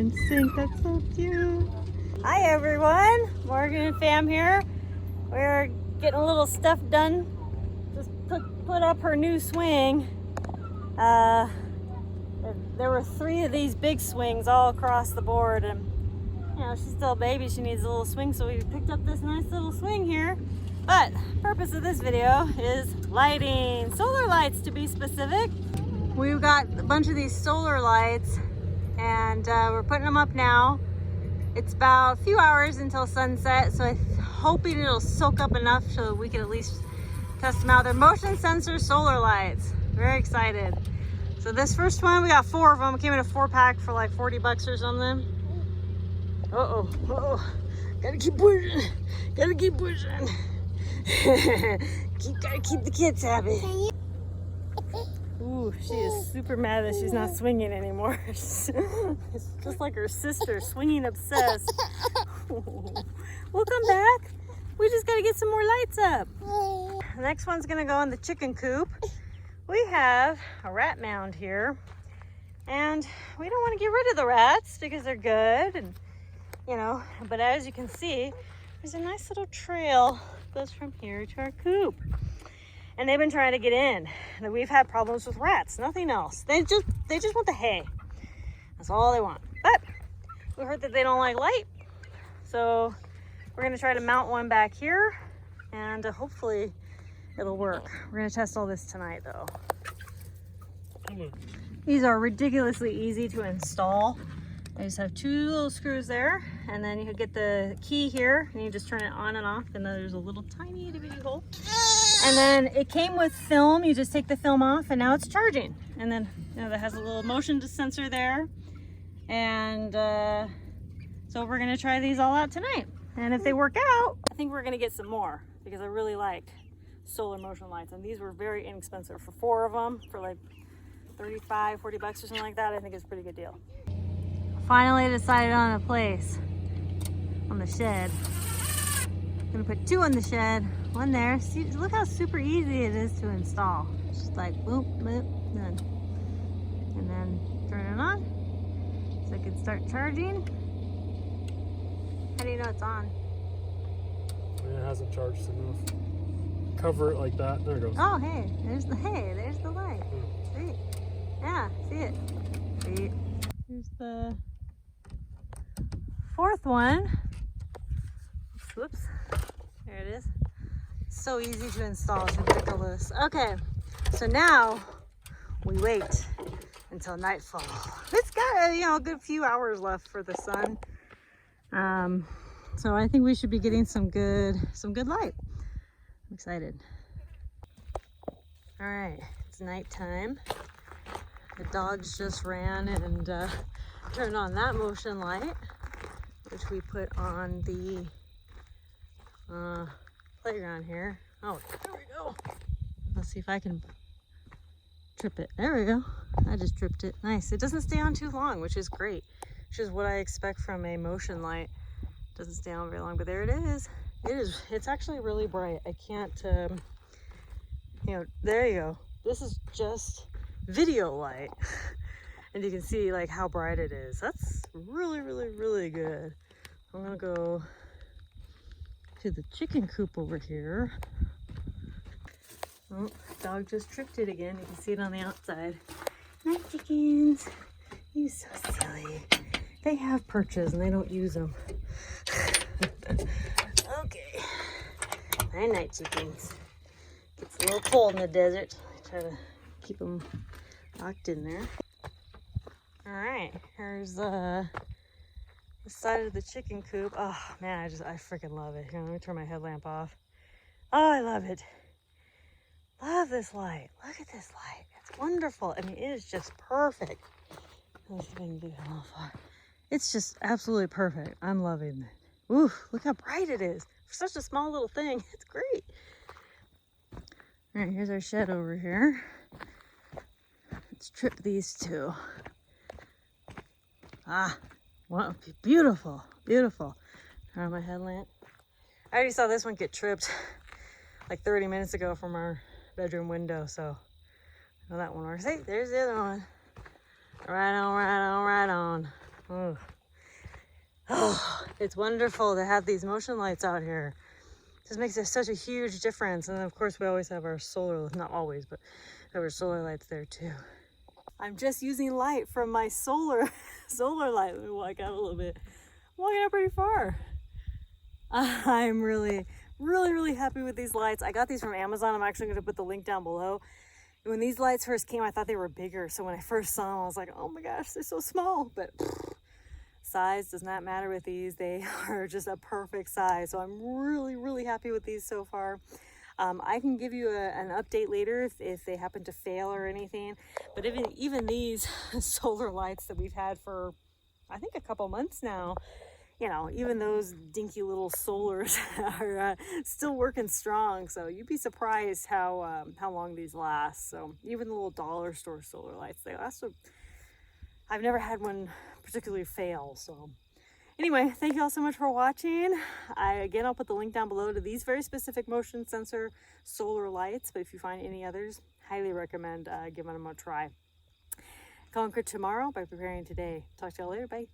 in sync. That's so cute. Hi everyone, Morgan and fam here. We're getting a little stuff done. Just put up her new swing. There were 3 of these big swings all across the board, and you know, she's still a baby, she needs a little swing, so we picked up this nice little swing here. But purpose of this video is lighting, solar lights to be specific. We've got a bunch of these solar lights, and we're putting them up now. It's about a few hours until sunset, so I'm hoping it'll soak up enough so we can at least test them out. They're motion sensor solar lights. Very excited. So this first one, we got 4 of them. It came in a 4-pack for like 40 bucks or something. Uh-oh. Gotta keep pushing. Gotta keep pushing. Gotta keep the kids happy. Ooh, she is super mad that she's not swinging anymore. It's just like her sister, swinging obsessed. We'll come back. We just gotta get some more lights up. The next one's gonna go in the chicken coop. We have a rat mound here, and we don't want to get rid of the rats because they're good, and you know, but as you can see, there's a nice little trail that goes from here to our coop, and they've been trying to get in, and we've had problems with rats, nothing else. They just want the hay. That's all they want. But we heard that they don't like light, so we're gonna try to mount one back here, and hopefully it'll work. We're gonna test all this tonight though. These are ridiculously easy to install. They just have 2 little screws there, and then you can get the key here, and you just turn it on and off, and then there's a little tiny itty bitty hole. And then it came with film. You just take the film off, and now it's charging. And then, you know, that has a little motion sensor there. And so we're gonna try these all out tonight. And if they work out, I think we're gonna get some more, because I really like solar motion lights, and these were very inexpensive. For 4 of them for like 35, 40 bucks or something like that, I think it's a pretty good deal. Finally decided on a place on the shed. Gonna put 2 on the shed, 1 there. See, look how super easy it is to install. It's just like boop, boop, done. And then turn it on so it can start charging. How do you know it's on? It hasn't charged enough. Cover it like that. There it goes. Oh, hey, there's the light. Sweet. Yeah, see it. Sweet. Here's the 4th one. Whoops. There it is. It's so easy to install. It's ridiculous. Okay, so now we wait until nightfall. It's got, you know, a good few hours left for the sun. So I think we should be getting some good light. I'm excited. All right, it's nighttime. The dogs just ran and turned on that motion light, which we put on the playground here. Oh, there we go. Let's see if I can trip it. There we go. I just tripped it. Nice. It doesn't stay on too long, which is great, which is what I expect from a motion light. It doesn't stay on very long, but there it is. It's actually really bright. I can't, you know, there you go. This is just video light. And you can see like how bright it is. That's really, really, really good. I'm gonna go to the chicken coop over here. Oh, dog just tripped it again. You can see it on the outside. Night chickens. You're so silly. They have perches and they don't use them. Okay. Night night chickens. It's a little cold in the desert. I try to keep them locked in there. All right, here's the side of the chicken coop. Oh man, I freaking love it. Here, let me turn my headlamp off. Oh, I love it. Love this light. Look at this light. It's wonderful. I mean, it is just perfect. Let's see if I can get it a little far. It's just absolutely perfect. I'm loving it. Ooh, look how bright it is. For such a small little thing, it's great. All right, here's our shed over here. Let's trip these 2. Ah, wow, beautiful, beautiful. Turn on my headlamp. I already saw this one get tripped like 30 minutes ago from our bedroom window, so I know that one works. Hey, there's the other one. Right on, right on, right on. Oh, Oh, it's wonderful to have these motion lights out here. Just makes such a huge difference. And of course we always have our solar, not always, but have our solar lights there too. I'm just using light from my solar light. Let me walk out a little bit. I'm walking out pretty far. I'm really happy with these lights. I got these from Amazon. I'm actually going to put the link down below. When these lights first came, I thought they were bigger. So when I first saw them, I was like, oh my gosh, they're so small. But size does not matter with these. They are just a perfect size. So I'm really happy with these so far. I can give you an update later if they happen to fail or anything. But even these solar lights that we've had for, I think, a couple months now, you know, even those dinky little solars are still working strong. So you'd be surprised how long these last. So even the little dollar store solar lights, they last. I've never had one particularly fail. So anyway, thank you all so much for watching. I'll put the link down below to these very specific motion sensor solar lights. But if you find any others, highly recommend giving them a try. Conquer tomorrow by preparing today. Talk to y'all later. Bye.